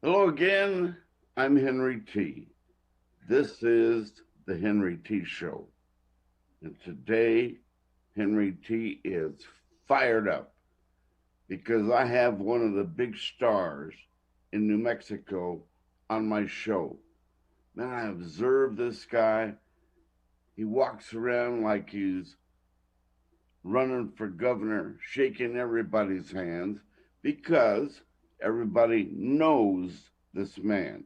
Hello again. I'm Henry T. This is the Henry T. Show. And today, Henry T. is fired up because I have one of the big stars in New Mexico on my show. Man, I observe this guy. He walks around like he's running for governor, shaking everybody's hands because everybody knows this man.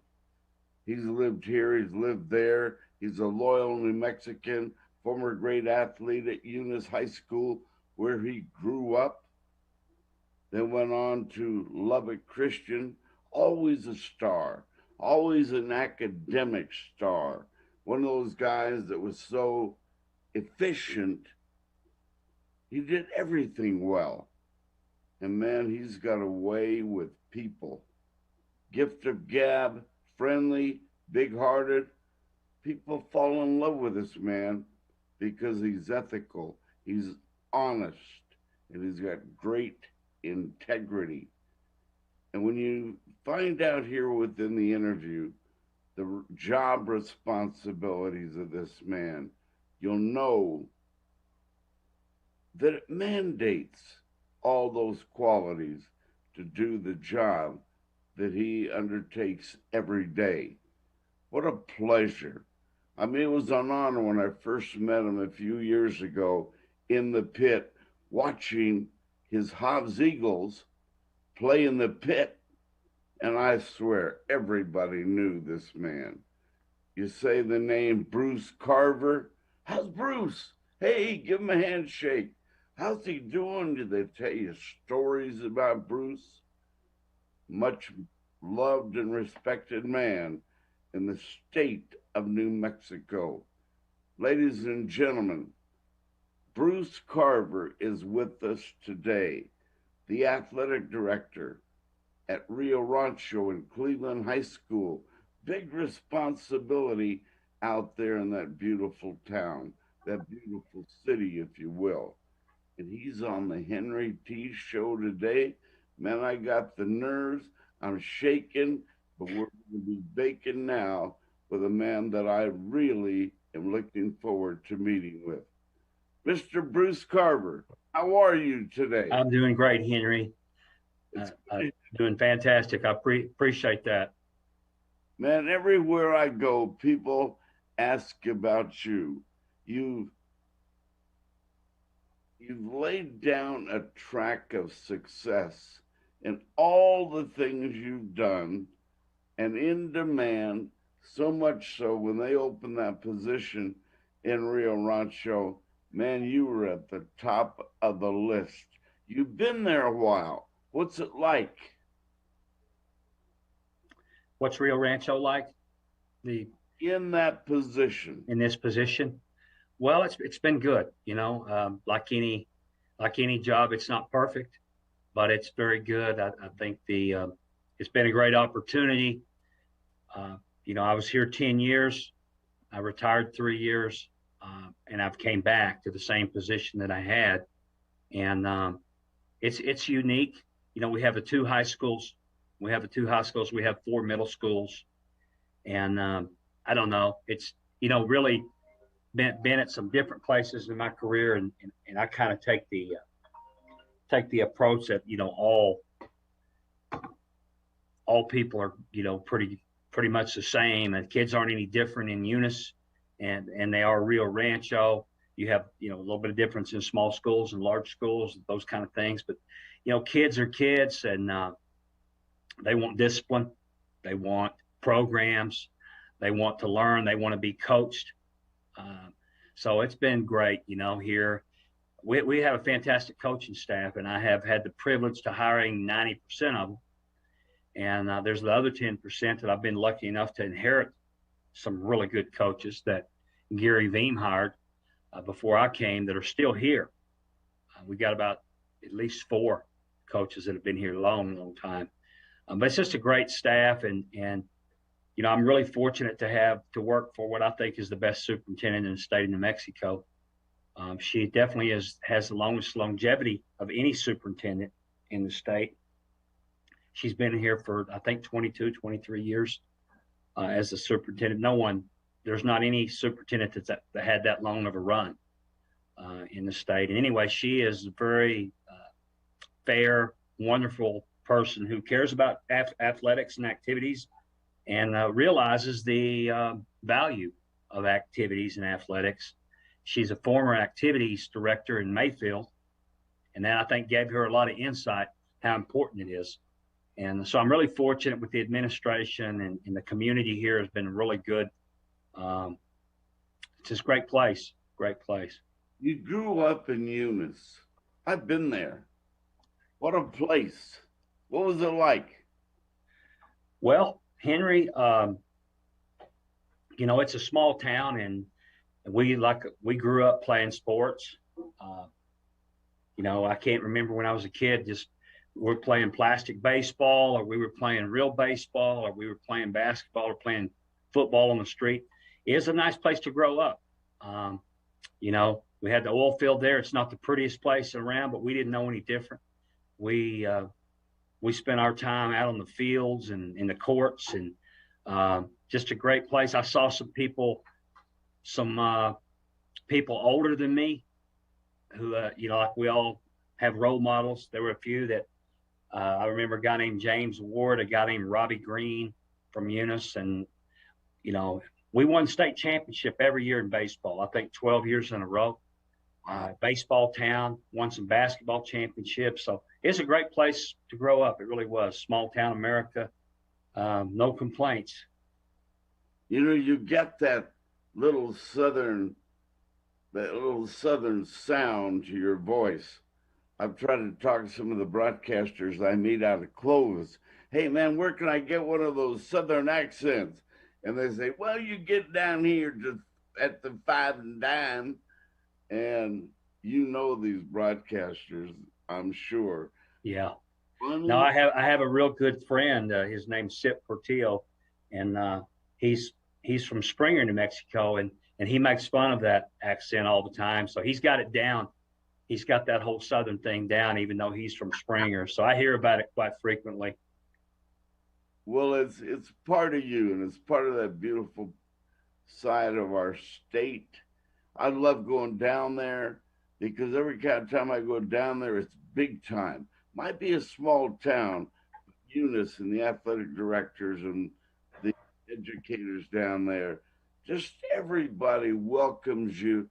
He's lived here, he's lived there. He's a loyal New Mexican, former great athlete at Eunice High School, where he grew up, then went on to Lubbock Christian, always a star, always an academic star. One of those guys that was so efficient, he did everything well. And man, he's got a way with people. Gift of gab, friendly, big hearted, people fall in love with this man because he's ethical, he's honest, and he's got great integrity. And when you find out here within the interview the job responsibilities of this man, you'll know that it mandates all those qualities to do the job that he undertakes every day. What a pleasure. I mean, it was an honor when I first met him a few years ago in the pit, watching his Hobbs Eagles play in the pit. And I swear, everybody knew this man. You say the name Bruce Carver. How's Bruce? Hey, give him a handshake. How's he doing? Did they tell you stories about Bruce? Much loved and respected man in the state of New Mexico. Ladies and gentlemen, Bruce Carver is with us today, the athletic director at Rio Rancho in Cleveland High School. Big responsibility out there in that beautiful town, that beautiful city, if you will. And he's on the Henry T. Show today. Man, I got the nerves. I'm shaking, but we're going to be baking now with a man that I really am looking forward to meeting with. Mr. Bruce Carver, how are you today? I'm doing great, Henry. It's Doing fantastic. I appreciate that. Man, everywhere I go, people ask about you. You you've laid down a track of success in all the things you've done and in demand, so much so when they opened that position in Rio Rancho, man, you were at the top of the list. You've been there a while. What's it like? What's Rio Rancho like? The In that position? in this position? Well, it's been good. Like any job, it's not perfect, but it's very good. I think the it's been a great opportunity. I was here 10 years. I retired 3 years, and I've came back to the same position that I had, and it's unique. We have the two high schools. We have the two high schools. We have four middle schools, and I don't know. It's really been at some different places in my career, and I kind of take the approach that all people are pretty much the same, and kids aren't any different in Eunice, and they are Rio Rancho. You have a little bit of difference in small schools and large schools, those kind of things, but kids are kids, and they want discipline, they want programs, they want to learn, they want to be coached. Uh, so it's been great, here. We have a fantastic coaching staff, and I have had the privilege to hiring 90% of them. And there's the other 10% that I've been lucky enough to inherit some really good coaches that Gary Veem hired before I came that are still here. We got about at least four coaches that have been here a long, long time. But it's just a great staff, and I'm really fortunate to have to work for what I think is the best superintendent in the state of New Mexico. She definitely has the longest longevity of any superintendent in the state. She's been here for, I think, 22, 23 years as a superintendent. There's not any superintendent that had that long of a run in the state. And anyway, she is a very fair, wonderful person who cares about athletics and activities and realizes the value of activities and athletics. She's a former activities director in Mayfield, and that I think gave her a lot of insight how important it is. And so I'm really fortunate with the administration and the community here has been really good. It's just a great place, great place. You grew up in Eunice. I've been there. What a place. What was it like? Well, Henry, it's a small town, and we grew up playing sports. I can't remember when I was a kid, just we're playing plastic baseball, or we were playing real baseball, or we were playing basketball, or playing football on the street. It's a nice place to grow up. We had the oil field there. It's not the prettiest place around, but we didn't know any different. We spent our time out on the fields and in the courts, and just a great place. I saw some people older than me who, like we all have role models. There were a few that I remember a guy named James Ward, a guy named Robbie Green from Eunice, and we won state championship every year in baseball. I think 12 years in a row. Baseball town, won some basketball championships. So it's a great place to grow up. It really was. Small town America. No complaints. You get that little southern sound to your voice. I've tried to talk to some of the broadcasters I meet out of Clovis. Hey man, where can I get one of those southern accents? And they say, well, you get down here just at the Five and Dime. And these broadcasters, I'm sure. Yeah. No, I have a real good friend. His name's Sip Portillo, and he's from Springer, New Mexico, and he makes fun of that accent all the time. So he's got it down. He's got that whole Southern thing down, even though he's from Springer. So I hear about it quite frequently. Well, it's part of you, and it's part of that beautiful side of our state. I love going down there because every kind of time I go down there, it's big time. Might be a small town, Eunice and the athletic directors and the educators down there, just everybody welcomes you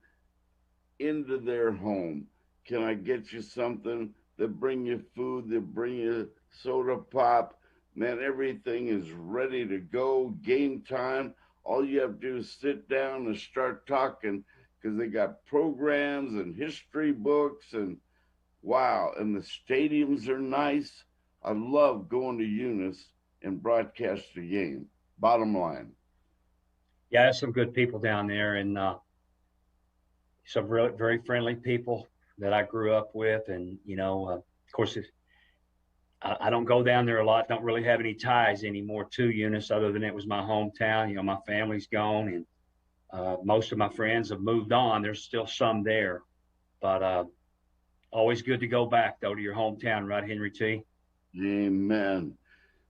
into their home. Can I get you something? They bring you food, they bring you soda pop. Man, everything is ready to go. Game time. All you have to do is sit down and start talking because they got programs and history books and wow. And the stadiums are nice. I love going to Eunice and broadcast the game. Bottom line. Yeah, there's some good people down there, and some really very friendly people that I grew up with. And, of course, I don't go down there a lot. Don't really have any ties anymore to Eunice other than it was my hometown. My family's gone, and most of my friends have moved on. There's still some there, but always good to go back, though, to your hometown, right, Henry T? Amen.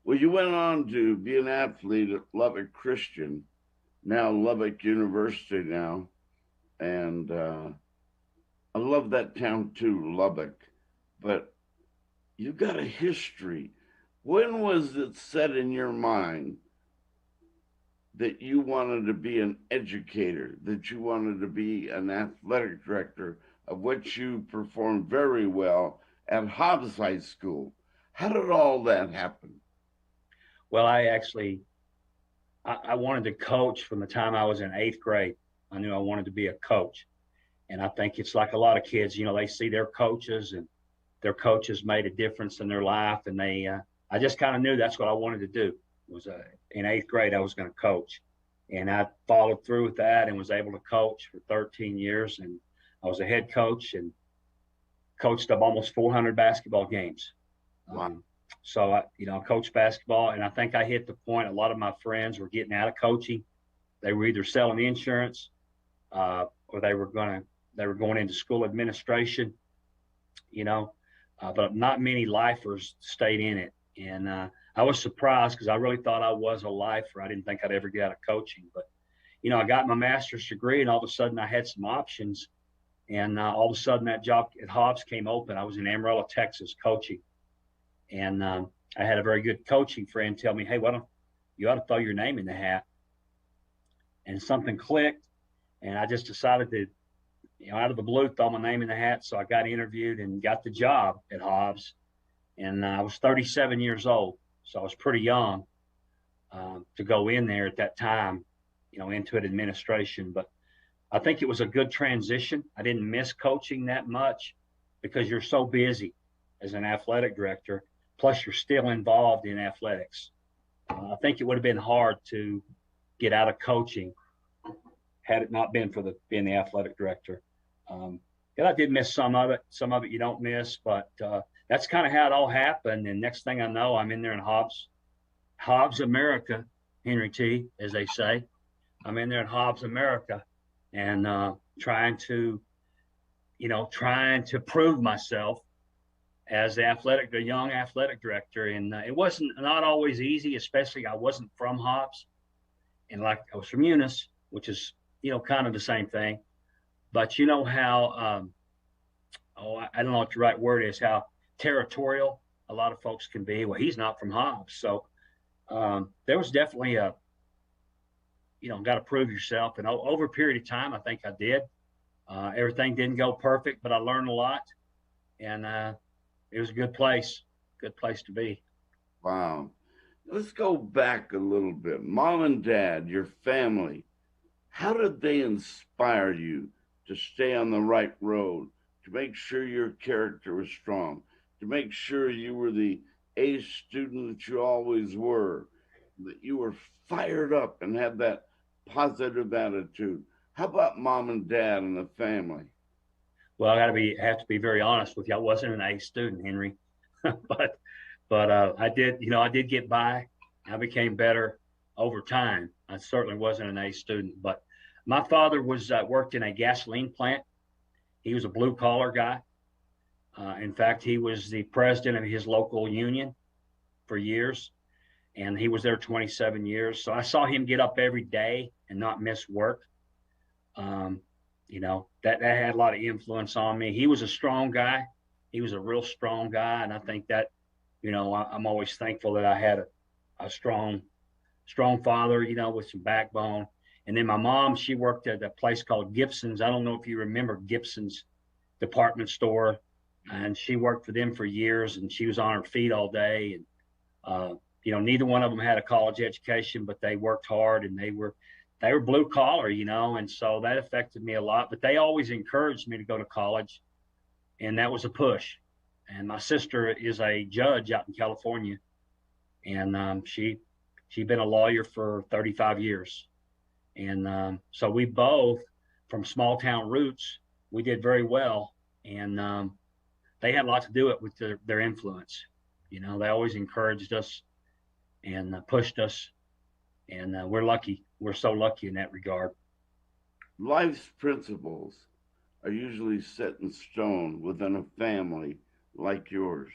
Well, you went on to be an athlete at Lubbock Christian, now Lubbock University now. And I love that town too, Lubbock. But you got a history. When was it set in your mind that you wanted to be an educator, that you wanted to be an athletic director, of which you performed very well at Hobbs High School? How did all that happen? Well, I wanted to coach from the time I was in 8th grade. I knew I wanted to be a coach. And I think it's like a lot of kids, they see their coaches and their coaches made a difference in their life. And I just kind of knew that's what I wanted to do. In 8th grade, I was going to coach. And I followed through with that and was able to coach for 13 years. And I was a head coach and coached up almost 400 basketball games. Wow. So I coached basketball, and I think I hit the point. A lot of my friends were getting out of coaching. They were either selling insurance, or they were going into school administration. But not many lifers stayed in it. And I was surprised because I really thought I was a lifer. I didn't think I'd ever get out of coaching. But, I got my master's degree, and all of a sudden I had some options. And all of a sudden that job at Hobbs came open. I was in Amarillo, Texas, coaching. And I had a very good coaching friend tell me, hey, why don't you ought to throw your name in the hat? And something clicked. And I just decided to, out of the blue, throw my name in the hat. So I got interviewed and got the job at Hobbs. And I was 37 years old. So I was pretty young to go in there at that time, into an administration. But I think it was a good transition. I didn't miss coaching that much because you're so busy as an athletic director. Plus, you're still involved in athletics. I think it would have been hard to get out of coaching had it not been for being the athletic director. And I did miss some of it. Some of it you don't miss, but that's kind of how it all happened. And next thing I know, I'm in there in Hobbs America, Henry T, as they say. I'm in there in Hobbs America, and trying to prove myself as the young athletic director. And it wasn't not always easy, especially I wasn't from Hobbs, and like I was from Eunice, which is kind of the same thing. But you know how I don't know what the right word is, how territorial a lot of folks can be. Well, he's not from Hobbs, so there was definitely got to prove yourself. And over a period of time, I think I did. Everything didn't go perfect, but I learned a lot, and it was a good place to be. Wow. Let's go back a little bit. Mom and dad, your family, how did they inspire you to stay on the right road, to make sure your character was strong, to make sure you were the A student that you always were, that you were fired up and had that positive attitude? How about mom and dad and the family? Well, I have to be very honest with you. I wasn't an A student, Henry, but I did get by. I became better over time. I certainly wasn't an A student, but my father was worked in a gasoline plant. He was a blue collar guy. In fact, he was the president of his local union for years, and he was there 27 years. So I saw him get up every day and not miss work. That had a lot of influence on me. He was a strong guy. He was a real strong guy. And I think that, I'm always thankful that I had a strong father, with some backbone. And then my mom, she worked at a place called Gibson's. I don't know if you remember Gibson's department store. And she worked for them for years, and she was on her feet all day. And, neither one of them had a college education, but they worked hard, and they were blue collar, and so that affected me a lot. But they always encouraged me to go to college, and that was a push. And my sister is a judge out in California, and she'd been a lawyer for 35 years. And so we both, from small town roots, we did very well. And they had a lot to do it with their influence. They always encouraged us and pushed us. And we're lucky. We're so lucky in that regard. Life's principles are usually set in stone within a family like yours.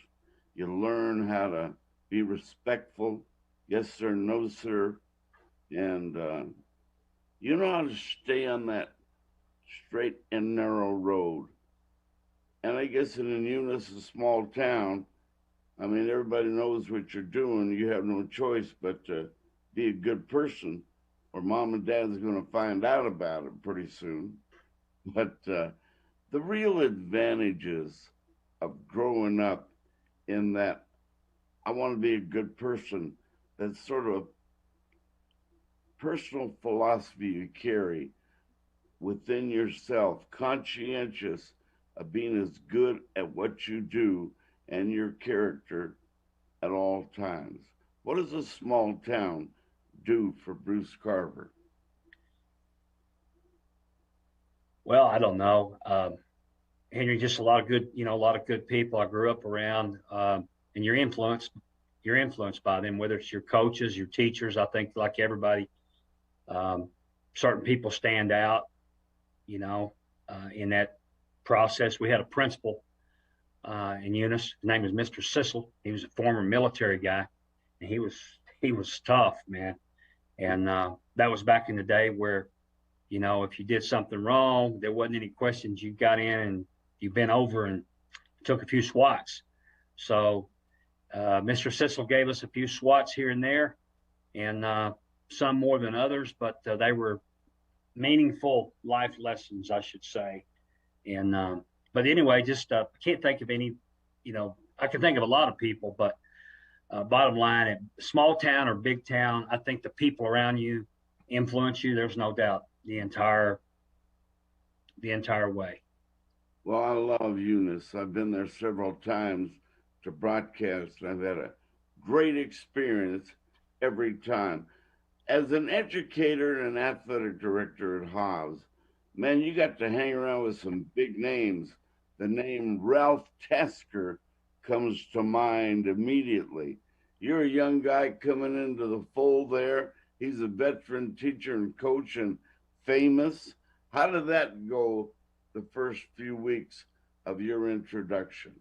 You learn how to be respectful, yes sir, no sir, and you know how to stay on that straight and narrow road. And I guess in Eunice, a small town, I mean, everybody knows what you're doing. You have no choice but to be a good person, or mom and dad's going to find out about it pretty soon. But the real advantages of growing up in that I want to be a good person, that sort of personal philosophy you carry within yourself, conscientious of being as good at what you do and your character at all times. What does a small town do for Bruce Carver? Well, I don't know, Henry. Just a lot of good people I grew up around, and you're influenced by them, whether it's your coaches, your teachers. I think, like everybody, certain people stand out, in that process. We had a principal in Eunice. His name was Mr. Sissel. He was a former military guy, and he was tough, man. And that was back in the day where, if you did something wrong, there wasn't any questions. You got in and you bent over and took a few swats. So Mr. Sissel gave us a few swats here and there, and some more than others, but they were meaningful life lessons, I should say. And but anyway, just can't think of any. I can think of a lot of people, but bottom line, small town or big town, I think the people around you influence you. There's no doubt the entire way. Well, I love Eunice. I've been there several times to broadcast, and I've had a great experience every time. As an educator and an athletic director at Hobbs, man, you got to hang around with some big names. The name Ralph Tasker comes to mind immediately. You're a young guy coming into the fold there. He's a veteran teacher and coach and famous. How did that go the first few weeks of your introduction?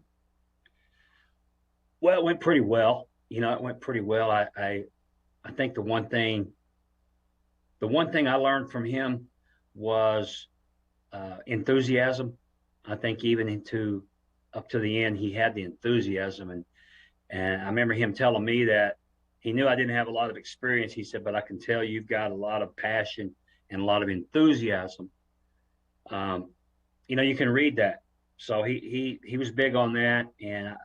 Well, it went pretty well. It went pretty well. I think the one thing I learned from him was enthusiasm. I think even up to the end, he had the enthusiasm, and I remember him telling me that he knew I didn't have a lot of experience. He said, "But I can tell you've got a lot of passion and a lot of enthusiasm." You can read that. So he was big on that, and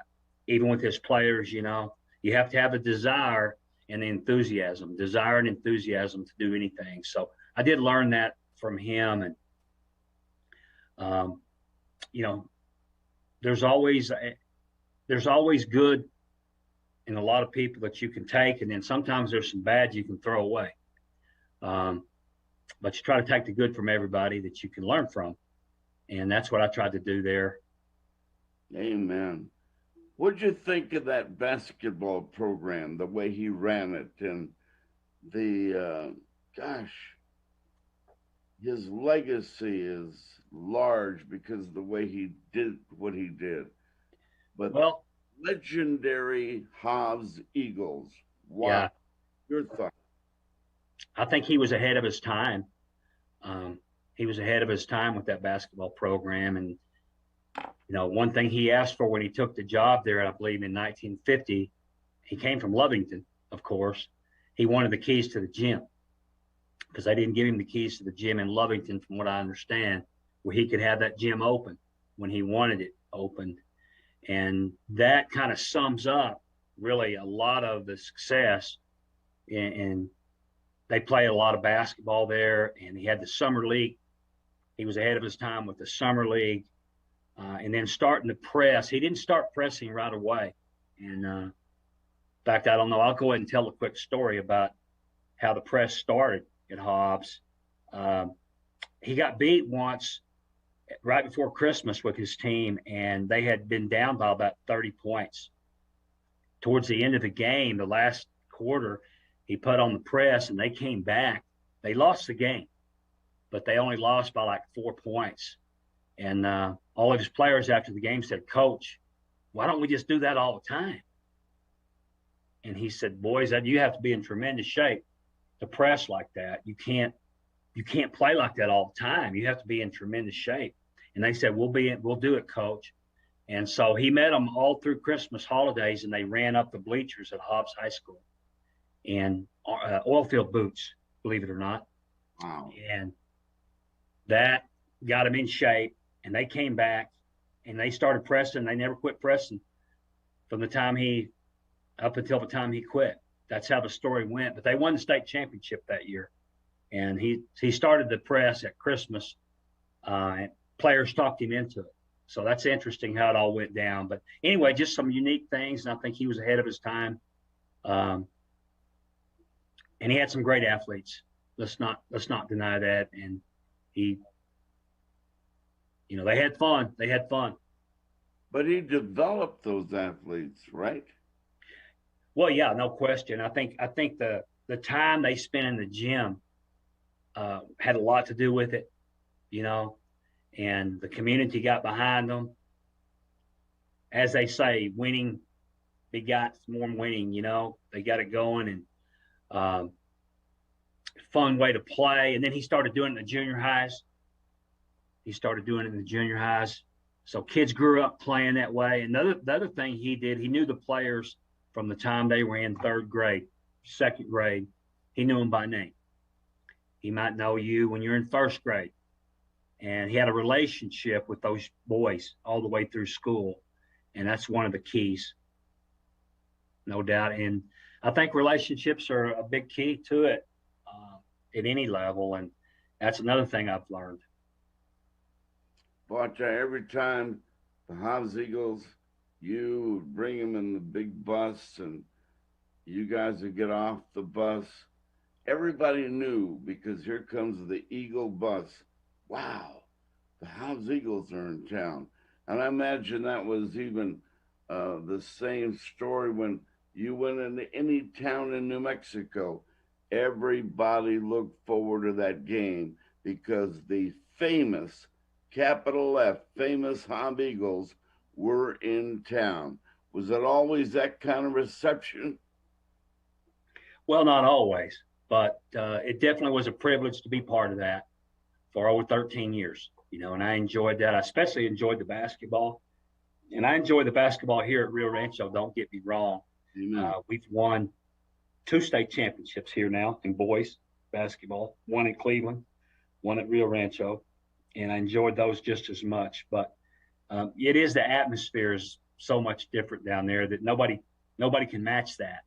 even with his players, you have to have a desire and desire and enthusiasm to do anything. So I did learn that from him, and um, you know, there's always good in a lot of people that you can take, and then sometimes there's some bad you can throw away. Um, but you try to take the good from everybody that you can learn from, and that's what I tried to do there. Amen. What'd you think of that basketball program, the way he ran it, and gosh, his legacy is large because of the way he did what he did. But Well, legendary Hobbs Eagles. Wow. yeah, Your thought? I think he was ahead of his time. Um, he was ahead of his time with that basketball program, and one thing he asked for when he took the job there, I believe in 1950, he came from Lovington, of course. He wanted the keys to the gym because they didn't give him the keys to the gym in Lovington, from what I understand, where he could have that gym open when he wanted it opened. And that kind of sums up really a lot of the success. And they played a lot of basketball there, and he had the summer league. He was ahead of his time with the summer league. And then starting to press, he didn't start pressing right away. And in fact, I don't know. I'll go ahead and tell a quick story about how the press started at Hobbs. Um, he got beat once right before Christmas with his team, and they had been down by about 30 points. Towards the end of the game, the last quarter, he put on the press, and they came back. They lost the game, but they only lost by like 4 points. And all of his players after the game said, "Coach, why don't we just do that all the time?" And he said, "Boys, you have to be in tremendous shape to press like that. You can't play like that all the time. You have to be in tremendous shape." And they said, "We'll do it, Coach." And so he met them all through Christmas holidays, and they ran up the bleachers at Hobbs High School in oil field boots, believe it or not. Wow. And that got him in shape. And they came back and they started pressing. They never quit pressing from the time up until the time he quit. That's how the story went. But they won the state championship that year. And he started the press at Christmas. And players talked him into it. So that's interesting how it all went down. But anyway, just some unique things. And I think he was ahead of his time. And he had some great athletes. Let's not deny that. And he, they had fun. They had fun. But he developed those athletes, right? Well, yeah, no question. I think the time they spent in the gym had a lot to do with it, and the community got behind them. as they say, winning begot more winning. They got it going, and um, fun way to play. And then he started doing it in the junior highs. So kids grew up playing that way. And the other thing he did, he knew the players from the time they were in third grade, second grade. He knew them by name. He might know you when you're in first grade. And he had a relationship with those boys all the way through school. And that's one of the keys, no doubt. And I think relationships are a big key to it at any level. And that's another thing I've learned. But every time the Hobbs Eagles, you would bring them in the big bus, and you guys would get off the bus. Everybody knew, because here comes the Eagle bus. Wow, the Hobbs Eagles are in town. And I imagine that was even the same story when you went into any town in New Mexico. Everybody looked forward to that game because the famous, capital F, famous Hobbs Eagles were in town. Was it always that kind of reception? Well, not always, but it definitely was a privilege to be part of that for over 13 years, and I enjoyed that. I especially enjoyed the basketball, and I enjoy the basketball here at Rio Rancho. Don't get me wrong. We've won 2 state championships here now in boys basketball, one in Cleveland, one at Rio Rancho, and I enjoyed those just as much. But it is the atmosphere is so much different down there that nobody can match that,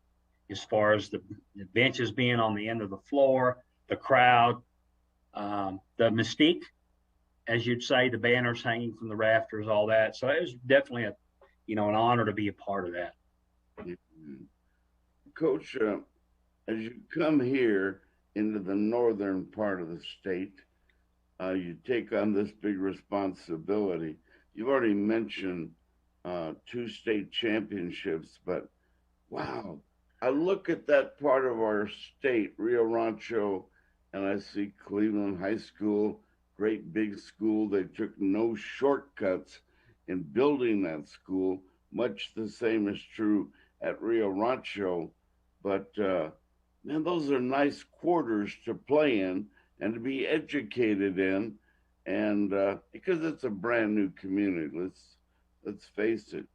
as far as the benches being on the end of the floor, the crowd, the mystique, as you'd say, the banners hanging from the rafters, all that. So it was definitely an honor to be a part of that. Coach, as you come here into the northern part of the state, you take on this big responsibility. You've already mentioned 2 state championships, but wow, I look at that part of our state, Rio Rancho, and I see Cleveland High School, great big school. They took no shortcuts in building that school. Much the same is true at Rio Rancho. But man, those are nice quarters to play in and to be educated in, and because it's a brand new community, let's face it.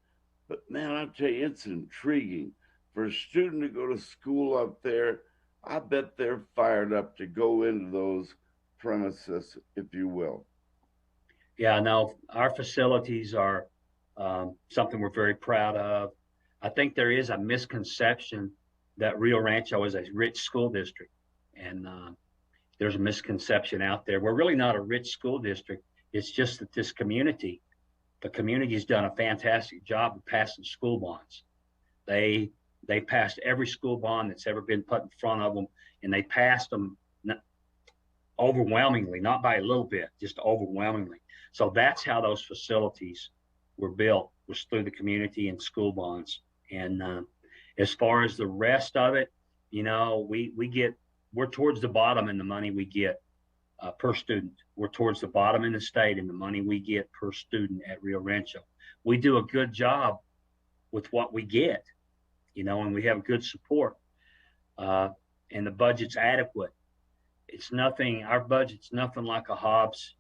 But man, I tell you, it's intriguing for a student to go to school up there. I bet they're fired up to go into those premises, if you will. Yeah, no, our facilities are something we're very proud of. I think there is a misconception that Rio Rancho is a rich school district, and there's a misconception out there. We're really not a rich school district. It's just that the community has done a fantastic job of passing school bonds. They passed every school bond that's ever been put in front of them, and they passed them overwhelmingly, not by a little bit, just overwhelmingly. So that's how those facilities were built, was through the community and school bonds. And as far as the rest of it, we're towards the bottom in the money we get per student. We're towards the bottom in the state in the money we get per student at Rio Rancho. We do a good job with what we get, and we have good support, and the budget's adequate. Our budget's nothing like a Hobbs,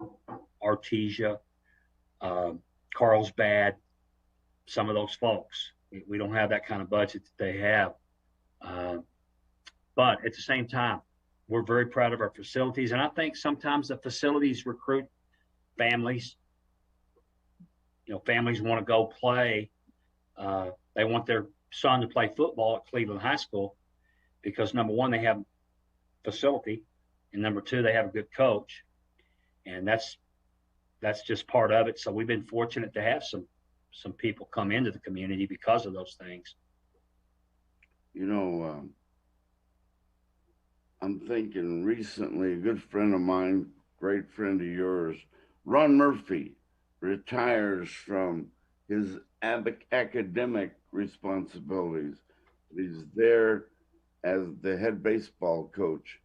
Artesia, Carlsbad, some of those folks. We don't have that kind of budget that they have. But at the same time, we're very proud of our facilities. And I think sometimes the facilities recruit families. Families want to go play. They want their son to play football at Cleveland High School because, number one, they have facility, and number two, they have a good coach. And that's just part of it. So we've been fortunate to have some people come into the community because of those things. I'm thinking recently, a good friend of mine, great friend of yours, Ron Murphy, retires from his academic responsibilities. He's there as the head baseball coach.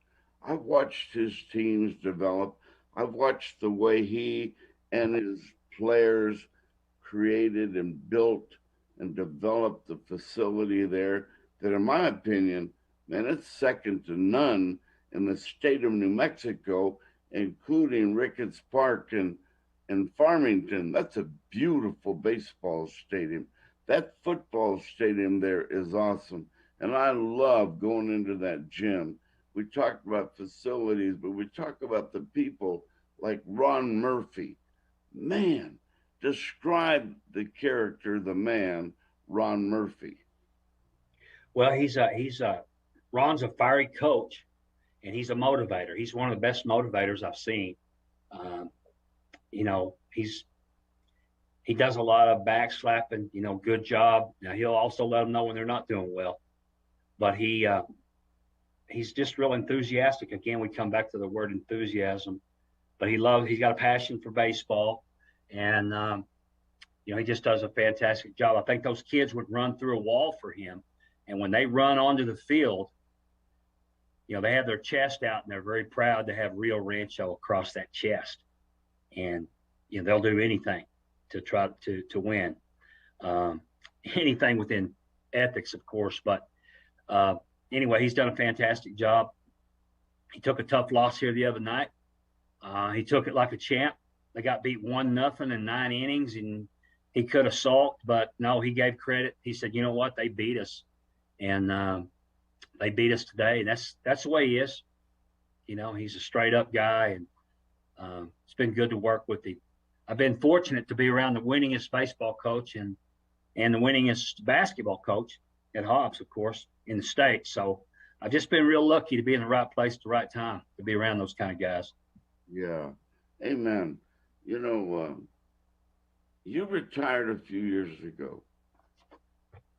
I've watched his teams develop. I've watched the way he and his players created and built and developed the facility there that, in my opinion, man, it's second to none in the state of New Mexico, including Ricketts Park and Farmington. That's a beautiful baseball stadium. That football stadium there is awesome. And I love going into that gym. We talked about facilities, but we talk about the people like Ron Murphy. Man, describe the character, the man, Ron Murphy. Well, Ron's a fiery coach, and he's a motivator. He's one of the best motivators I've seen. Um, you know, he does a lot of backslapping. You know, good job. Now he'll also let them know when they're not doing well. But he's just real enthusiastic. Again, we come back to the word enthusiasm. But he's got a passion for baseball, and he just does a fantastic job. I think those kids would run through a wall for him, and when they run onto the field, they have their chest out and they're very proud to have Rio Rancho across that chest, and they'll do anything to try to win, anything within ethics, of course. But anyway, he's done a fantastic job. He took a tough loss here the other night. He took it like a champ. They got beat 1-0 in 9 innings, and he could have sulked, but no, he gave credit. He said, "You know what? They beat us, and they beat us today." And that's the way he is. He's a straight up guy, and it's been good to work with him. I've been fortunate to be around the winningest baseball coach and the winningest basketball coach at Hobbs, of course, in the state. So I've just been real lucky to be in the right place at the right time to be around those kind of guys. Yeah. Amen. You retired a few years ago.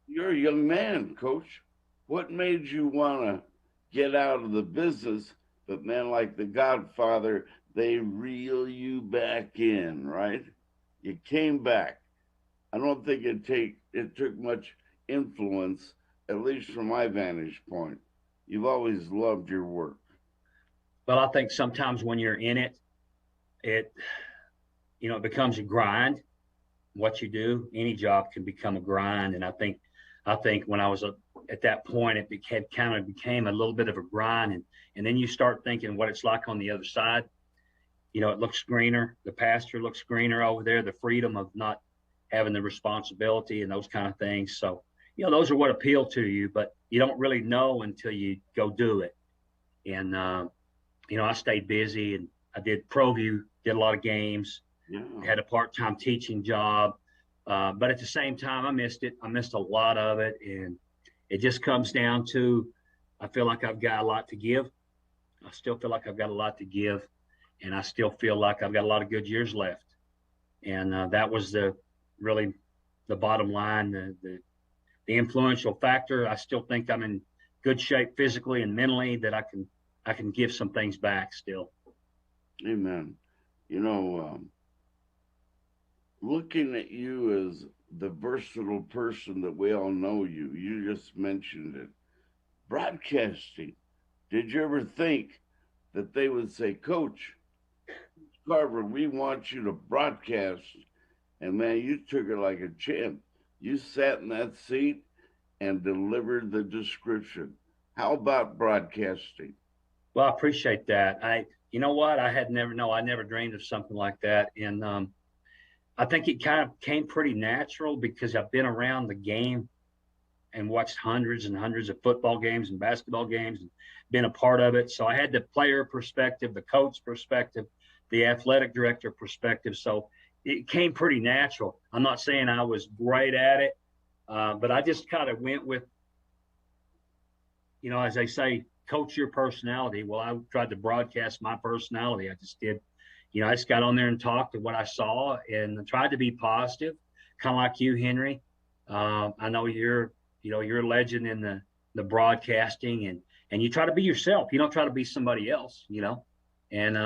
You're a young man, coach. What made you want to get out of the business? But man, like the Godfather, they reel you back in, right? You came back. I don't think it took much influence, at least from my vantage point. You've always loved your work. Well, I think sometimes when you're in it, it becomes a grind. What you do, any job can become a grind, and I think when I was at that point, it became a little bit of a grind, and then you start thinking what it's like on the other side. It looks greener. The pasture looks greener over there. The freedom of not having the responsibility and those kind of things. So, those are what appeal to you, but you don't really know until you go do it. And I stayed busy, and I did ProView, did a lot of games. Yeah. Had a part-time teaching job, but at the same time, I missed it. I missed a lot of it, and it just comes down to I feel like I've got a lot to give. I still feel like I've got a lot to give, and I still feel like I've got a lot of good years left. And that was really the bottom line, the influential factor. I still think I'm in good shape physically and mentally that I can give some things back still. Amen. Looking at you as the versatile person that we all know you just mentioned it. Broadcasting. Did you ever think that they would say, "Coach Carver, we want you to broadcast"? And man, you took it like a champ. You sat in that seat and delivered the description. How about broadcasting? Well, I appreciate that. You know what? I never dreamed of something like that. And I think it kind of came pretty natural because I've been around the game and watched hundreds and hundreds of football games and basketball games and been a part of it. So I had the player perspective, the coach perspective, the athletic director perspective. So it came pretty natural. I'm not saying I was great at it, but I just kind of went with, as they say, coach your personality. Well, I tried to broadcast my personality. I just did. I just got on there and talked to what I saw and tried to be positive, kind of like you, Henry. I know you're a legend in the broadcasting, and you try to be yourself. You don't try to be somebody else, And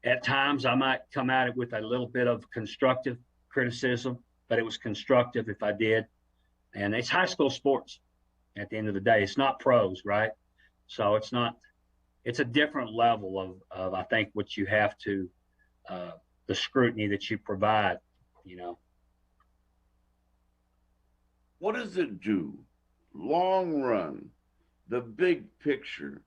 at times I might come at it with a little bit of constructive criticism, but it was constructive if I did. And it's high school sports at the end of the day. It's not pros, right? So it's a different level of I think what you have to, the scrutiny that you provide, what does it do? Long run, the big picture.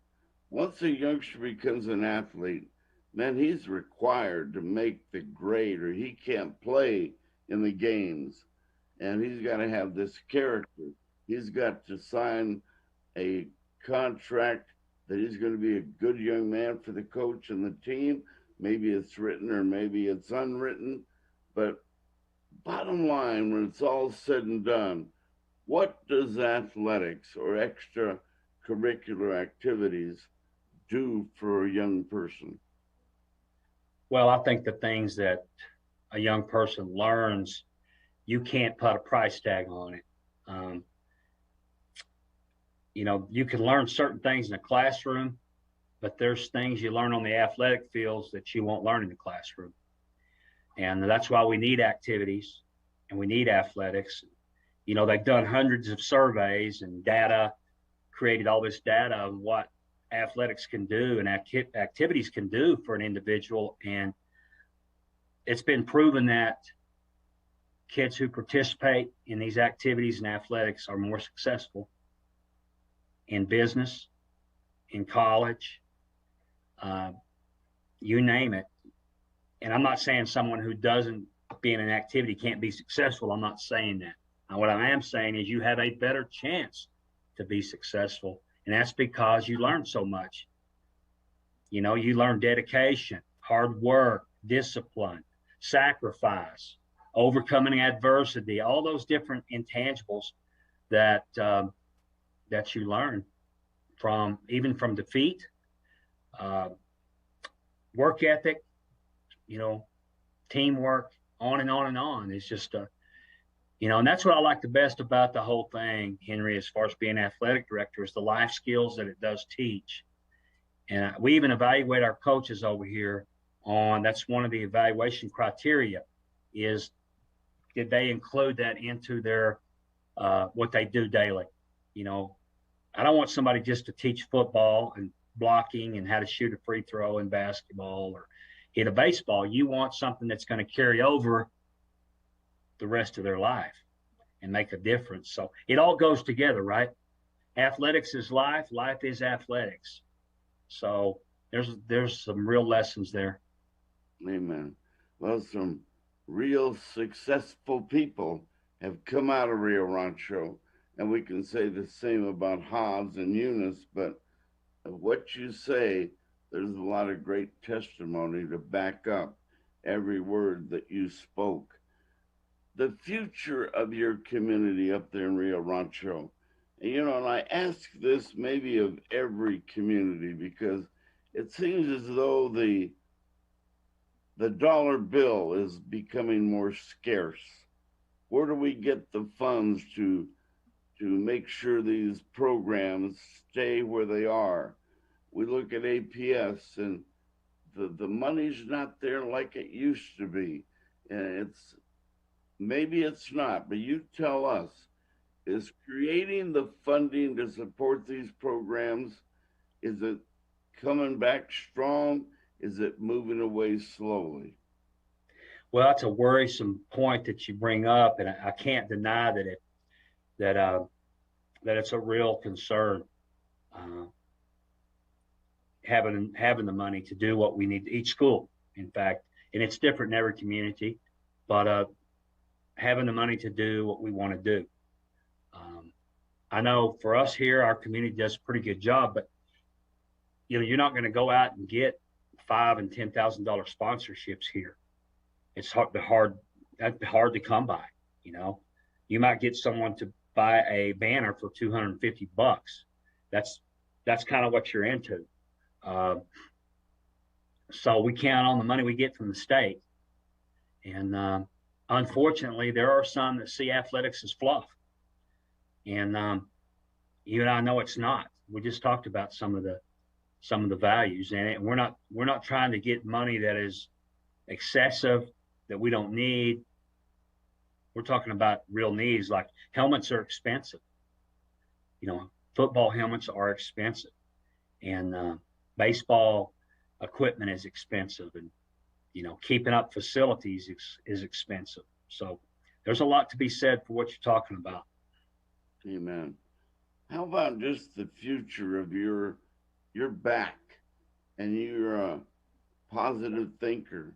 Once a youngster becomes an athlete, man, he's required to make the grade or he can't play in the games. And he's got to have this character. He's got to sign a contract that he's going to be a good young man for the coach and the team. Maybe it's written or maybe it's unwritten. But bottom line, when it's all said and done, what does athletics or extracurricular activities do for a young person? Well, I think the things that a young person learns, you can't put a price tag on it. Um, you can learn certain things in a classroom, but there's things you learn on the athletic fields that you won't learn in the classroom. And that's why we need activities and we need athletics. They've done hundreds of surveys and data, created all this data on what athletics can do and activities can do for an individual. And it's been proven that kids who participate in these activities and athletics are more successful in business, in college, you name it. And I'm not saying someone who doesn't be in an activity can't be successful. I'm not saying that. What I am saying is you have a better chance to be successful. And that's because you learn so much. You learn dedication, hard work, discipline, sacrifice, overcoming adversity, all those different intangibles that that you learn even from defeat, work ethic, teamwork, on and on and on. It's just and that's what I like the best about the whole thing, Henry, as far as being athletic director, is the life skills that it does teach. And we even evaluate our coaches over here on, that's one of the evaluation criteria, is did they include that into their what they do daily? I don't want somebody just to teach football and blocking and how to shoot a free throw in basketball or hit a baseball. You want something that's going to carry over the rest of their life and make a difference. So it all goes together, right? Athletics is life, life is athletics. So there's some real lessons there. Amen. Well, some real successful people have come out of Rio Rancho, and we can say the same about Hobbs and Eunice, but what you say, there's a lot of great testimony to back up every word that you spoke. The future of your community up there in Rio Rancho, and I ask this maybe of every community because it seems as though the dollar bill is becoming more scarce. Where do we get the funds to make sure these programs stay where they are? We look at APS and the money's not there like it used to be. And maybe it's not, but you tell us, is creating the funding to support these programs, is it coming back strong? Is it moving away slowly? Well, that's a worrisome point that you bring up, and I can't deny that it's a real concern. Having the money to do what we need, each school, in fact, and it's different in every community, but having the money to do what we want to do. I know for us here, our community does a pretty good job, but you're not going to go out and get $5,000 and $10,000 sponsorships here. It's hard to come by. You might get someone to buy a banner for $250. That's kind of what you're into. So we count on the money we get from the state, and unfortunately, there are some that see athletics as fluff, and you and I know it's not. We just talked about some of the values in it, and we're not trying to get money that is excessive, that we don't need. We're talking about real needs, like helmets are expensive. Football helmets are expensive, and baseball equipment is expensive, and keeping up facilities is expensive. So there's a lot to be said for what you're talking about. Amen. How about just the future of your back and you're a positive thinker?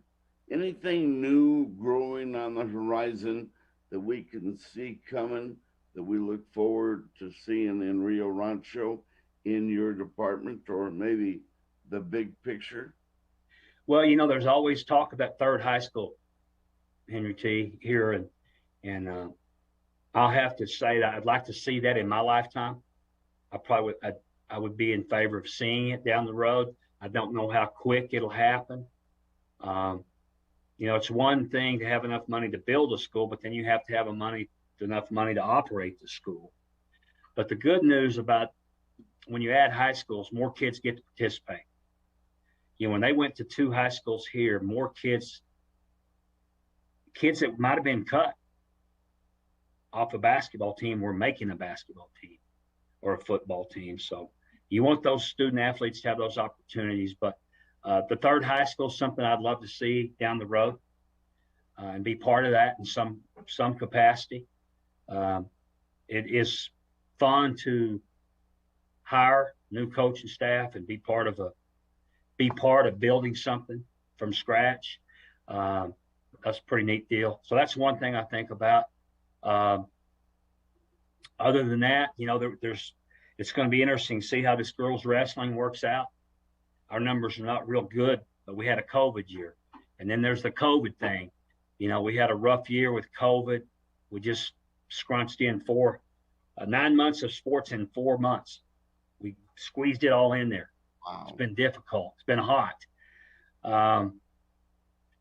Anything new growing on the horizon that we can see coming that we look forward to seeing in Rio Rancho in your department or maybe the big picture? Well, there's always talk about third high school, Henry T. here, and I'll have to say that I'd like to see that in my lifetime. I probably I would be in favor of seeing it down the road. I don't know how quick it'll happen. Um, it's one thing to have enough money to build a school, but then you have to have enough money to operate the school. But the good news about when you add high schools, more kids get to participate. When they went to two high schools here, more kids that might have been cut off a basketball team were making a basketball team or a football team. So you want those student athletes to have those opportunities. But the third high school is something I'd love to see down the road and be part of that in some capacity. Um, it is fun to hire new coaching staff and be part of building something from scratch. Um, that's a pretty neat deal. So that's one thing I think about. Um, Other than that, it's going to be interesting to see how this girls wrestling works out. Our numbers are not real good, but we had a COVID year, and then there's the COVID thing. We had a rough year with COVID. We just scrunched in 9 months of sports in 4 months. We squeezed it all in there. Wow. It's been difficult. It's been hot. Um,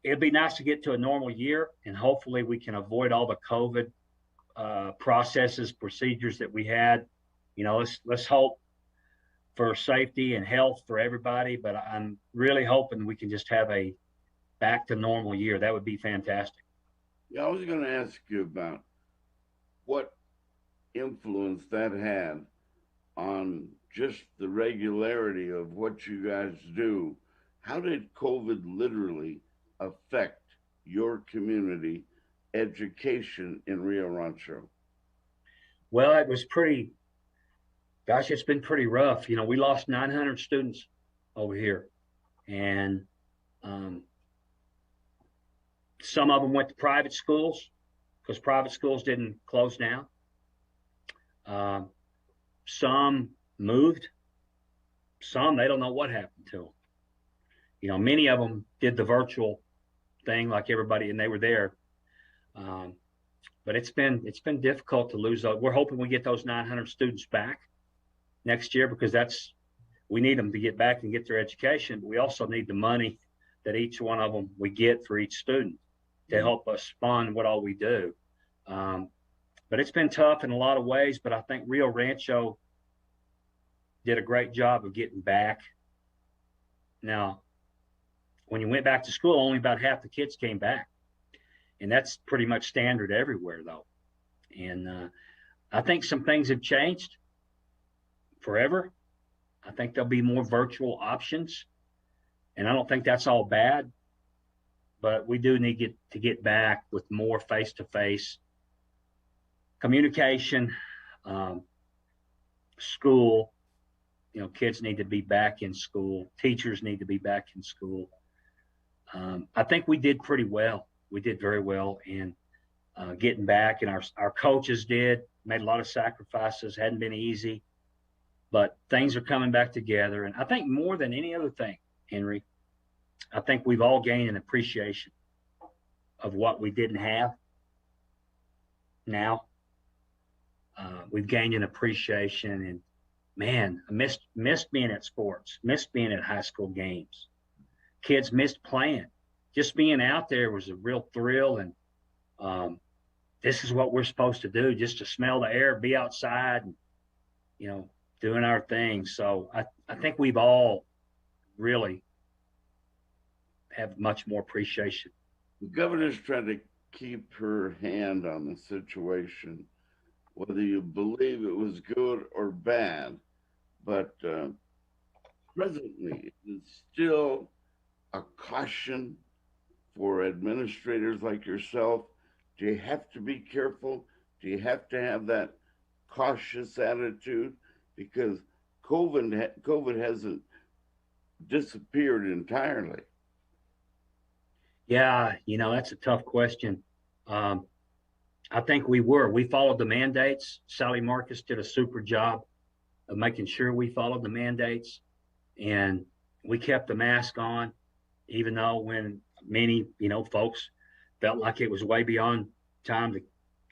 It'd be nice to get to a normal year, and hopefully we can avoid all the COVID processes, procedures that we had. Let's hope for safety and health for everybody. But I'm really hoping we can just have a back to normal year. That would be fantastic. Yeah, I was going to ask you about what influence that had on just the regularity of what you guys do. How did COVID literally affect your community education in Rio Rancho? Well, it's been pretty rough. We lost 900 students over here, and um, some of them went to private schools because private schools didn't close down. Um, some moved. Some, they don't know what happened to them. Many of them did the virtual thing like everybody, and they were there. Um, but it's been difficult to lose those. We're hoping we get those 900 students back next year because we need them to get back and get their education. But we also need the money that each one of them we get for each student to help us fund what all we do. But it's been tough in a lot of ways. But I think Rio Rancho did a great job of getting back. Now, when you went back to school, only about half the kids came back. And that's pretty much standard everywhere, though. And I think some things have changed forever. I think there'll be more virtual options. And I don't think that's all bad. But we do need to get back with more face-to-face communication, school. Kids need to be back in school. Teachers need to be back in school. I think we did pretty well. We did very well in getting back, and our coaches made a lot of sacrifices. Hadn't been easy, but things are coming back together. And I think more than any other thing, Henry, I think we've all gained an appreciation of what we didn't have. Now we've gained an appreciation, and man, I missed being at sports, missed being at high school games. Kids missed playing. Just being out there was a real thrill, and this is what we're supposed to do, just to smell the air, be outside, and doing our thing. So I think we've all really have much more appreciation. The governor's trying to keep her hand on the situation, whether you believe it was good or bad. But presently, it's still a caution for administrators like yourself. Do you have to be careful? Do you have to have that cautious attitude because COVID hasn't disappeared entirely. Yeah, that's a tough question. Um, I think we followed the mandates. Sally Marcus did a super job of making sure we followed the mandates, and we kept the mask on, even though when many, folks felt like it was way beyond time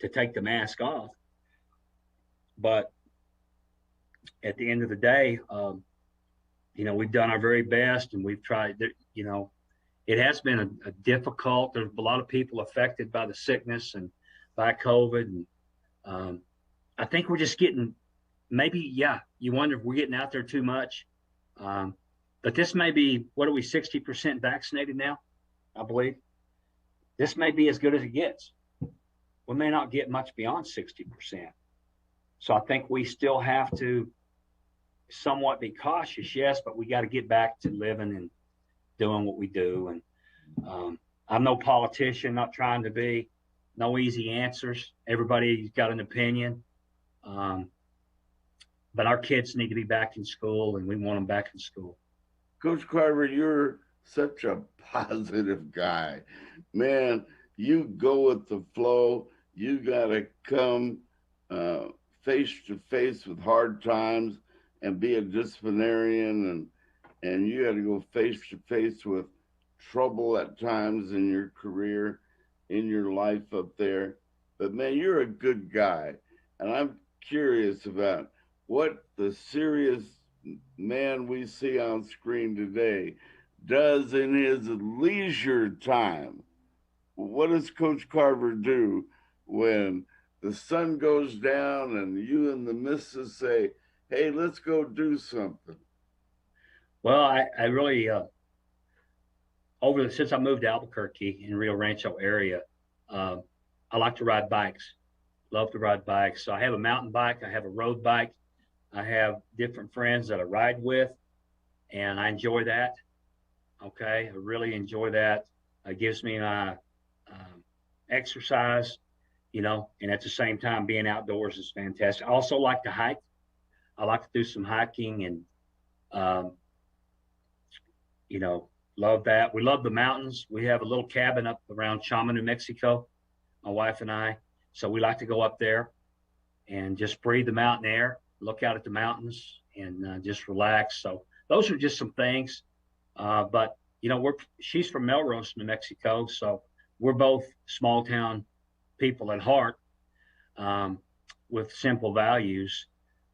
to take the mask off. But at the end of the day, we've done our very best, and we've tried. It has been a difficult. There's a lot of people affected by the sickness and by COVID, and I think we're just getting. Maybe, yeah, you wonder if we're getting out there too much. But this may be, what are we, 60% vaccinated now? I believe this may be as good as it gets. We may not get much beyond 60%. So I think we still have to somewhat be cautious, yes, but we got to get back to living and doing what we do. And I'm no politician, not trying to be, no easy answers. Everybody's got an opinion. But our kids need to be back in school, and we want them back in school. Coach Carver, you're such a positive guy. Man, you go with the flow. You got to come face to face with hard times and be a disciplinarian, and you got to go face to face with trouble at times in your career, in your life up there. But man, you're a good guy. And I'm curious about what the serious man we see on screen today does in his leisure time. What does Coach Carver do when the sun goes down and you and the missus say, hey, let's go do something? Well, I really, since I moved to Albuquerque in Rio Rancho area, I like to ride bikes. Love to ride bikes. So I have a mountain bike, I have a road bike, I have different friends that I ride with, and I enjoy that. Okay, I really enjoy that. It gives me my exercise, and at the same time, being outdoors is fantastic. I also like to hike. I like to do some hiking, and um, love that. We love the mountains. We have a little cabin up around Chama, New Mexico, my wife and I. So we like to go up there and just breathe the mountain air, look out at the mountains, and just relax. So those are just some things. But she's from Melrose, New Mexico, so we're both small town people at heart, with simple values.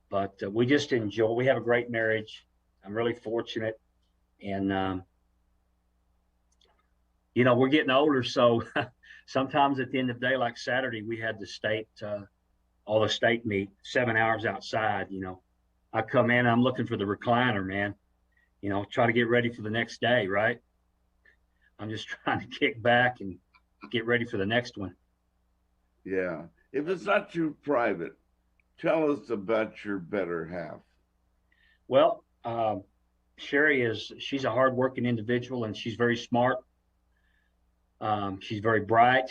But we just enjoy. We have a great marriage. I'm really fortunate, and we're getting older, so sometimes at the end of the day, like Saturday, we had all the state meet 7 hours outside. I come in, I'm looking for the recliner, man. Try to get ready for the next day, right? I'm just trying to kick back and get ready for the next one. Yeah. If it's not too private, tell us about your better half. Well, Sherry she's a hardworking individual, and she's very smart. She's very bright,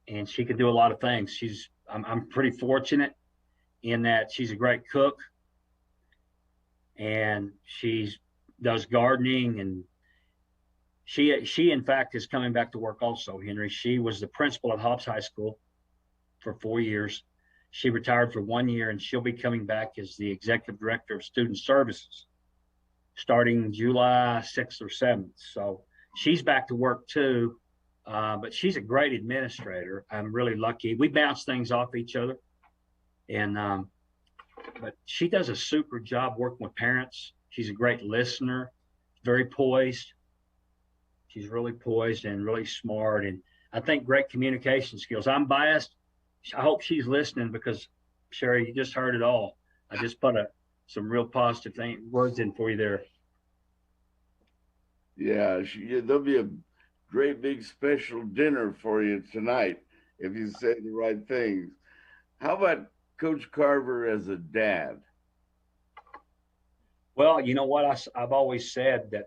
and she can do a lot of things. I'm pretty fortunate in that she's a great cook, and she does gardening, and she in fact is coming back to work also, Henry. She was the principal at Hobbs High School for 4 years. She retired for 1 year, and she'll be coming back as the executive director of student services starting July 6th or 7th. So she's back to work too. But she's a great administrator. I'm really lucky. We bounce things off each other. And but she does a super job working with parents. She's a great listener, very poised. She's really poised and really smart, and I think great communication skills. I'm biased. I hope she's listening, because Sherry, you just heard it all. I just put some real positive words in for you there. Yeah, there'll be a great big special dinner for you tonight if you say the right things. How about Coach Carver as a dad? Well, you know what? I've always said that.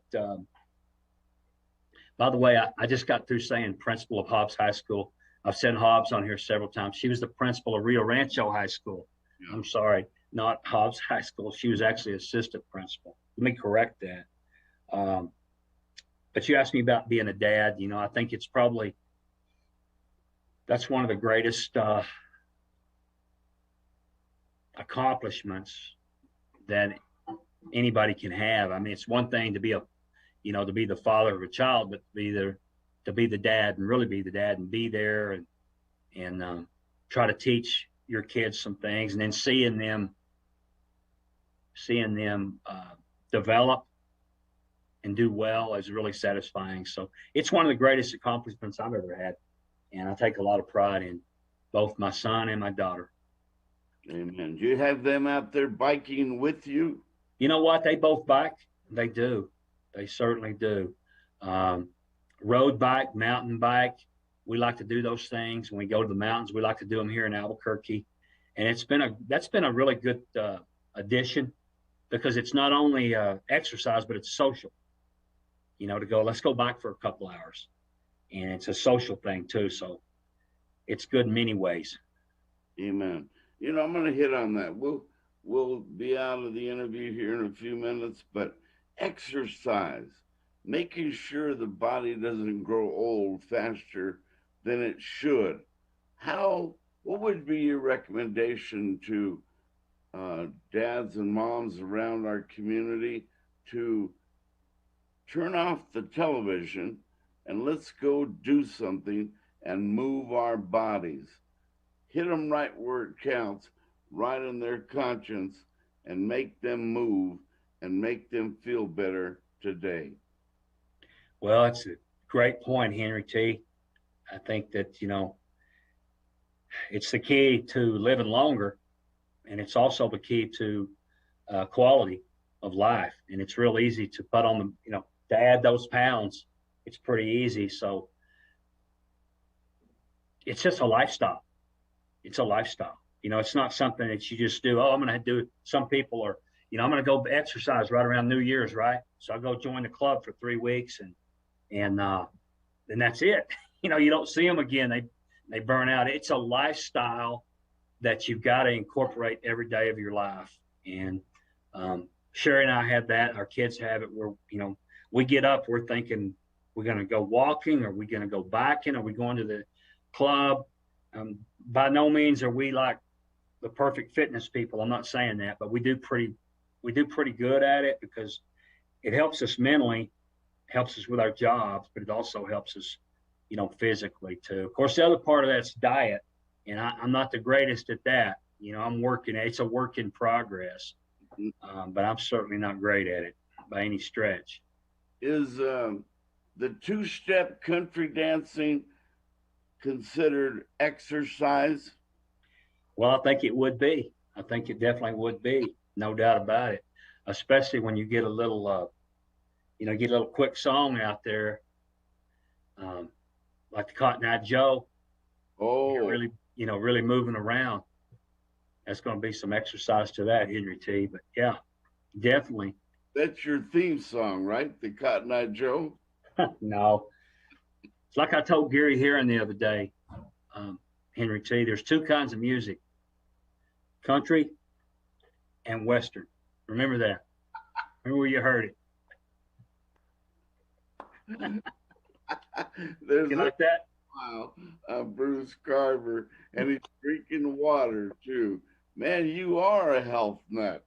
By the way, I just got through saying principal of Hobbs High School. I've said Hobbs on here several times. She was the principal of Rio Rancho High School. I'm sorry, not Hobbs High School. She was actually assistant principal. Let me correct that. Um, but you asked me about being a dad. I think it's probably that's one of the greatest accomplishments that anybody can have. I mean, it's one thing to be to be the father of a child, but to be the dad and really be the dad and be there and try to teach your kids some things, and then seeing them develop and do well is really satisfying. So it's one of the greatest accomplishments I've ever had, and I take a lot of pride in both my son and my daughter. Amen. Do you have them out there biking with you? You know what? They both bike. They do. They certainly do. Um, Road bike, mountain bike. We like to do those things when we go to the mountains. We like to do them here in Albuquerque, and that's been a really good addition because it's not only exercise but it's social. To go, let's go bike for a couple hours, and it's a social thing too. So it's good in many ways. Amen. I'm going to hit on that. We'll be out of the interview here in a few minutes, but exercise, making sure the body doesn't grow old faster than it should. What would be your recommendation to dads and moms around our community to turn off the television and let's go do something and move our bodies? Hit them right where it counts, right in their conscience, and make them move and make them feel better today. Well, that's a great point, Henry T. I think that it's the key to living longer, and it's also the key to quality of life. And it's real easy to put on to add those pounds. It's pretty easy. So it's just a lifestyle. It's a lifestyle. It's not something that you just do. Oh, I'm going to do. Some people are, I'm going to go exercise right around New Year's, right? So I go join the club for 3 weeks, and then that's it. You don't see them again. They burn out. It's a lifestyle that you've got to incorporate every day of your life. And Sherry and I have that. Our kids have it. Where we get up, we're thinking we're going to go walking, or we're going to go biking, or we going to the club. By no means are we like the perfect fitness people. I'm not saying that, but we do pretty good at it because it helps us mentally, helps us with our jobs, but it also helps us, physically too. Of course, the other part of that's diet, and I'm not the greatest at that. I'm working. It's a work in progress, but I'm certainly not great at it by any stretch. Is the two-step country dancing considered exercise? Well, I think it would be. I think it definitely would be, no doubt about it. Especially when you get a little, get a little quick song out there, like the Cotton Eye Joe. You're Oh, really moving around. That's going to be some exercise to that, Henry T. But yeah, definitely. that's your theme song, right? The Cotton Eye Joe? No, it's like I told Gary Heron the other day, Henry T. There's two kinds of music: country and western. Remember that. Remember where you heard it. There's You a like that? smile of Bruce Carver, and he's drinking water too. Man, you are a health nut.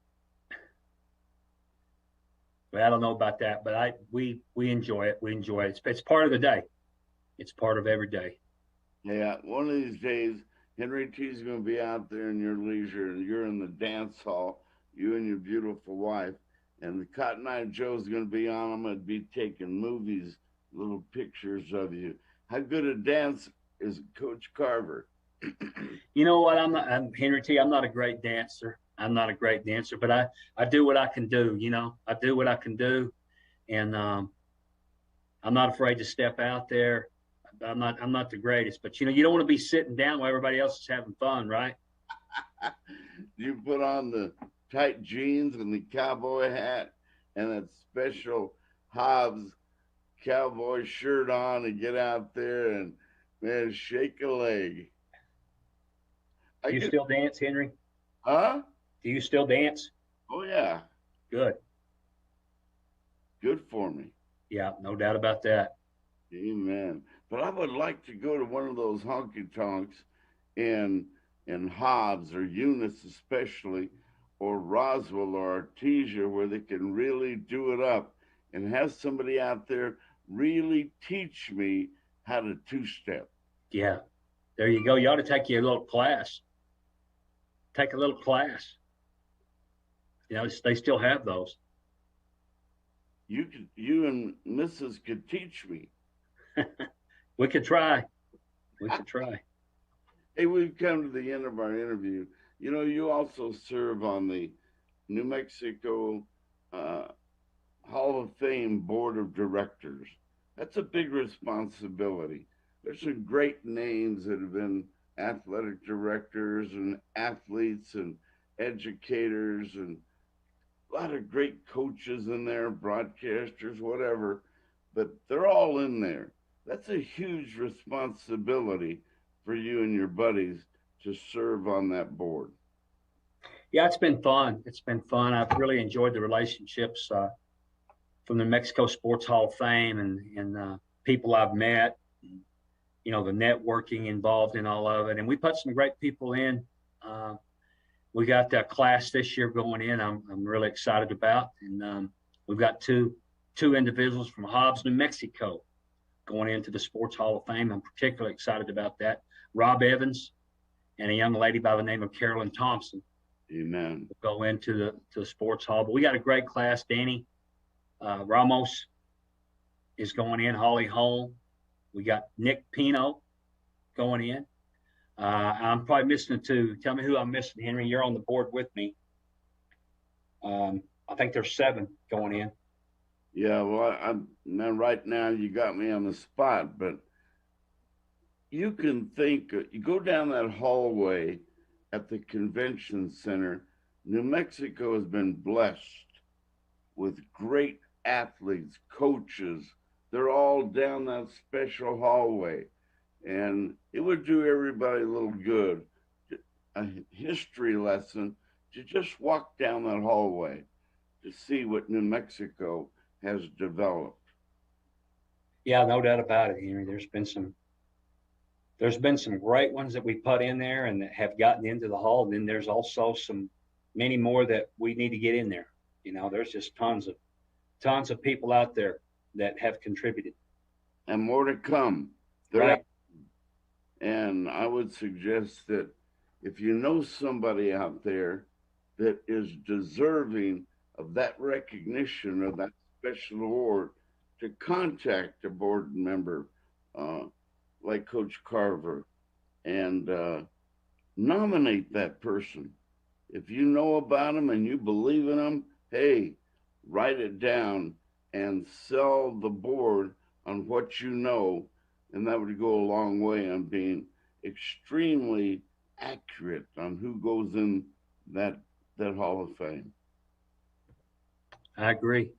But I don't know about that, but we enjoy it. We enjoy it. It's part of the day. It's part of every day. Yeah, one of these days, Henry T's going to be out there in your leisure, and you're in the dance hall, you and your beautiful wife, and the Cotton Eye Joe's going to be on. I'm going to be taking movies, little pictures of you. How good a dance is Coach Carver? You know what? I'm Henry T. I'm not a great dancer. I'm not a great dancer, but I do what I can do. I do what I can do, and I'm not afraid to step out there. I'm not the greatest, but you don't want to be sitting down while everybody else is having fun, right? You put on the tight jeans and the cowboy hat and that special Hobbs cowboy shirt on and get out there and, man, shake a leg. I You could still dance, Henry? Huh? Do you still dance? Oh yeah, Good. good for me. Yeah, no doubt about that. Amen. But I would like to go to one of those honky tonks in Hobbs or Eunice especially, or Roswell or Artesia, where they can really do it up and have somebody out there really teach me how to two step. Yeah, there you go. You ought to take your little class. Take a little class. You know, they still have those. You and Mrs. could teach me. We could try. We could try. Hey, we've come to the end of our interview. You know, you also serve on the New Mexico uh, Hall of Fame Board of Directors. That's a big responsibility. There's some great names that have been athletic directors and athletes and educators and a lot of great coaches in there, broadcasters, whatever, but they're all in there. That's a huge responsibility for you and your buddies to serve on that board. Yeah, it's been fun. It's been fun. I've really enjoyed the relationships from the Mexico Sports Hall of Fame and people I've met. You know, the networking involved in all of it, and we put some great people in. Uh, we got that class this year going in. I'm really excited about, and we've got two individuals from Hobbs, New Mexico, going into the Sports Hall of Fame. I'm particularly excited about that. Rob Evans and a young lady by the name of Carolyn Thompson Amen. will go into the Sports Hall. But we got a great class. Danny Ramos is going in. Holly Holm. We got Nick Pino going in. I'm probably missing two. Tell me who I'm missing, Henry. You're on the board with me. I think there's 7 going in. Yeah, well, I'm now right now you got me on the spot, but you can think you go down that hallway at the convention center. New Mexico has been blessed with great athletes, coaches. They're all down that special hallway. And it would do everybody a little good, a history lesson, to just walk down that hallway to see what New Mexico has developed. Yeah, no doubt about it, Henry. There's been some great ones that we put in there and that have gotten into the hall. And then there's also some many more that we need to get in there. You know, there's just tons of people out there that have contributed. And more to come. They're Right. out. And I would suggest that if you know somebody out there that is deserving of that recognition or that special award, to contact a board member uh, like Coach Carver and nominate that person. If you know about them and you believe in them, hey, write it down and sell the board on what you know, and that would go a long way on being extremely accurate on who goes in that Hall of Fame. I agree.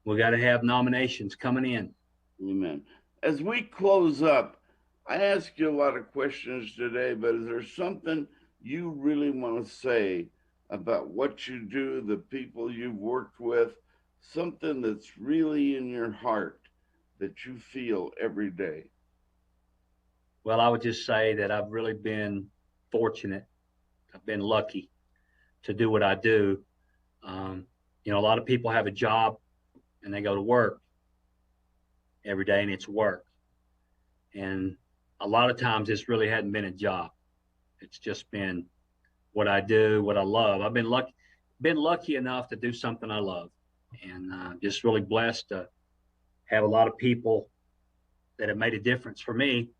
We got to have nominations coming in. Amen. As we close up, I asked you a lot of questions today, but is there something you really want to say about what you do, the people you've worked with, something that's really in your heart that you feel every day? Well, I would just say that I've really been fortunate. I've been lucky to do what I do. Um, you know, a lot of people have a job and they go to work every day and it's work. And a lot of times this really hadn't been a job. It's just been what I do, what I love. I've been lucky enough to do something I love, and just really blessed to have a lot of people that have made a difference for me.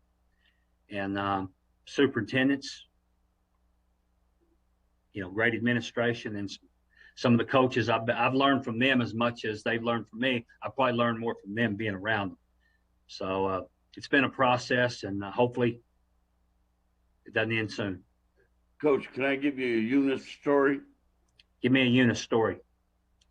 And superintendents, you know, great administration, and some of the coaches. I've learned from them as much as they've learned from me. I probably learned more from them being around them. So it's been a process, and hopefully it doesn't end soon. Coach, can I give you a Eunice story? Give me a Eunice story.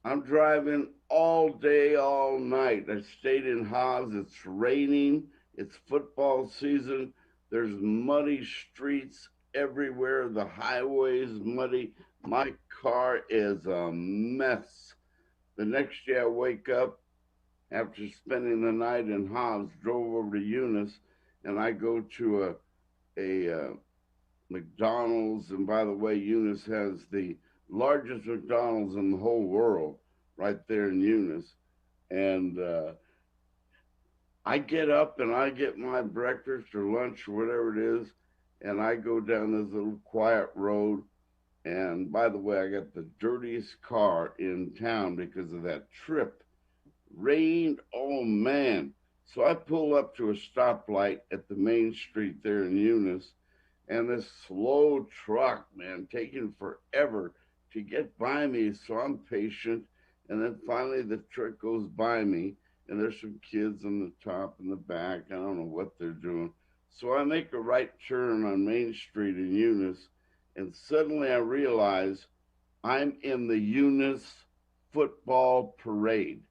I'm driving all day, all night. I stayed in Haas. It's raining. It's football season. There's muddy streets everywhere. The highway's muddy. My car is a mess. The next day I wake up after spending the night in Hobbs, drove over to Eunice, and I go to a McDonald's. And by the way, Eunice has the largest McDonald's in the whole world right there in Eunice. And I get up and I get my breakfast or lunch or whatever it is, and I go down this little quiet road. And by the way, I got the dirtiest car in town because of that trip. Rained, oh man. So I pull up to a stoplight at the main street there in Eunice, and this slow truck, man, taking forever to get by me. So I'm patient, and then finally the truck goes by me, and there's some kids on the top and the back. I don't know what they're doing. So I make a right turn on Main Street in Eunice, and suddenly I realize I'm in the Eunice football parade.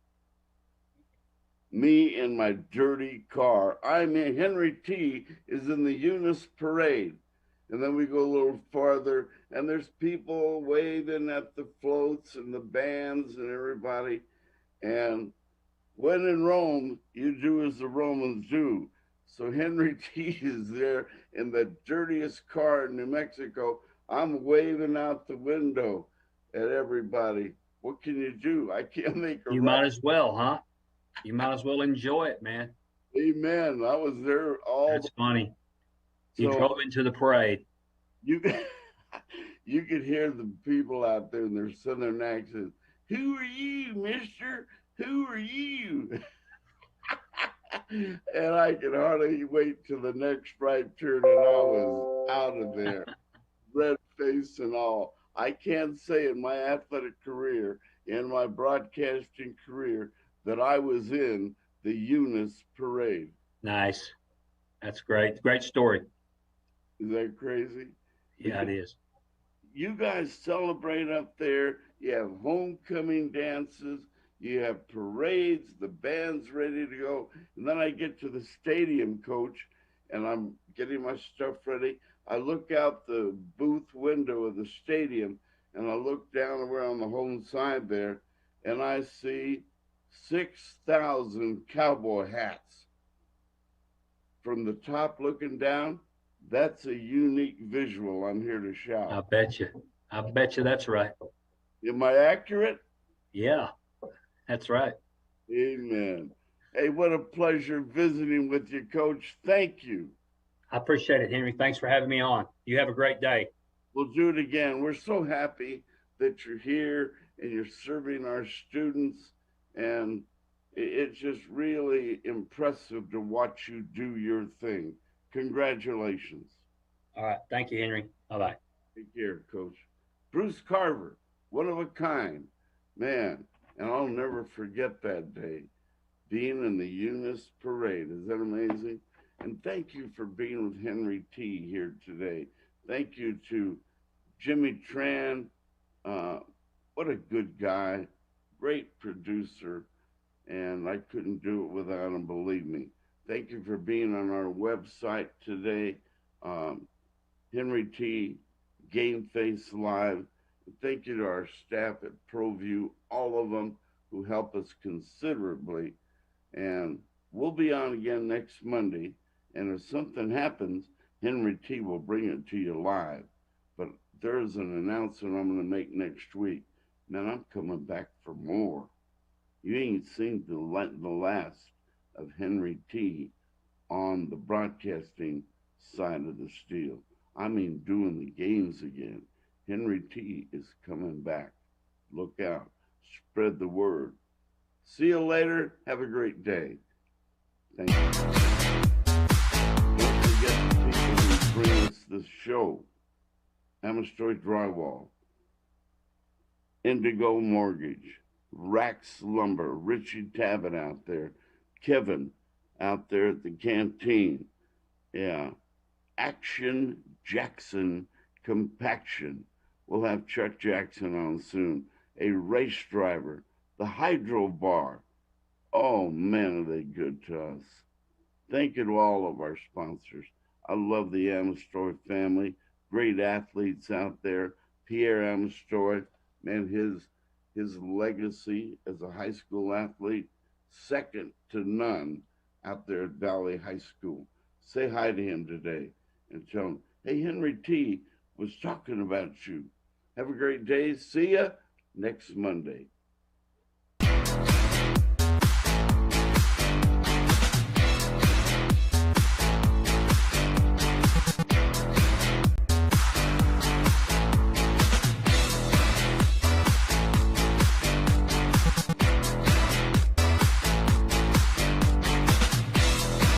Me in my dirty car. I mean, Henry T is in the Eunice parade. And then we go a little farther, and there's people waving at the floats and the bands and everybody. And when in Rome, you do as the Romans do. So Henry T is there in the dirtiest car in New Mexico. I'm waving out the window at everybody. What can you do? I can't make a You right. might as well, huh? You might as well enjoy it, man. Amen. I was there all That's funny. You so drove into the parade. you you could hear the people out there in their southern accents. Who are you, mister? Who are you? And I could hardly wait till the next right turn, and I was out of there, red face and all. I can't say in my athletic career, in my broadcasting career, that I was in the Eunice parade. Nice. That's great. Great story. Is that crazy? Yeah, Because it is. you guys celebrate up there. You have homecoming dances. You have parades. The band's ready to go. And then I get to the stadium, coach, and I'm getting my stuff ready. I look out the booth window of the stadium, and I look down around the home side there, and I see 6,000 cowboy hats from the top looking down. That's a unique visual. I'm here to I shout. bet you. I bet you that's right. Am I accurate? Yeah, that's right. Amen. Hey, what a pleasure visiting with you, Coach. Thank you. I appreciate it, Henry. Thanks for having me on. You have a great day. We'll do it again. We're so happy that you're here and you're serving our students. And it's just really impressive to watch you do your thing. Congratulations. All right. Thank you, Henry. Bye bye. Take care, Coach. Bruce Carver, one of a kind. Man, and I'll never forget that day being in the Eunice parade. Is that amazing? And thank you for being with Henry T here today. Thank you to Jimmy Tran. What a good guy, great producer, and I couldn't do it without him, believe me. Thank you for being on our website today, Henry T, GameFace Live. Thank you to our staff at ProView, all of them who help us considerably. And we'll be on again next Monday. And if something happens, Henry T will bring it to you live. But there's an announcement I'm going to make next week. Man, I'm coming back for more. You ain't seen the last of Henry T on the broadcasting side of the steel. I mean, doing the games again. Henry T is coming back. Look out. Spread the word. See you later. Have a great day. Thank you. Don't forget the people who bring us this show. Amestoy Drywall, Indigo Mortgage, Rax Lumber, Richie Tabbitt out there, Kevin out there at the canteen. Yeah. Action Jackson Compaction. We'll have Chuck Jackson on soon. A race driver. The Hydro Bar. Oh, man, are they good to us. Thank you to all of our sponsors. I love the Amestoy family. great athletes out there. Pierre Amstroy, man, his legacy as a high school athlete, second to none out there at Valley High School. Say hi to him today and tell him, hey, Henry T was talking about you. Have a great day. See ya next Monday.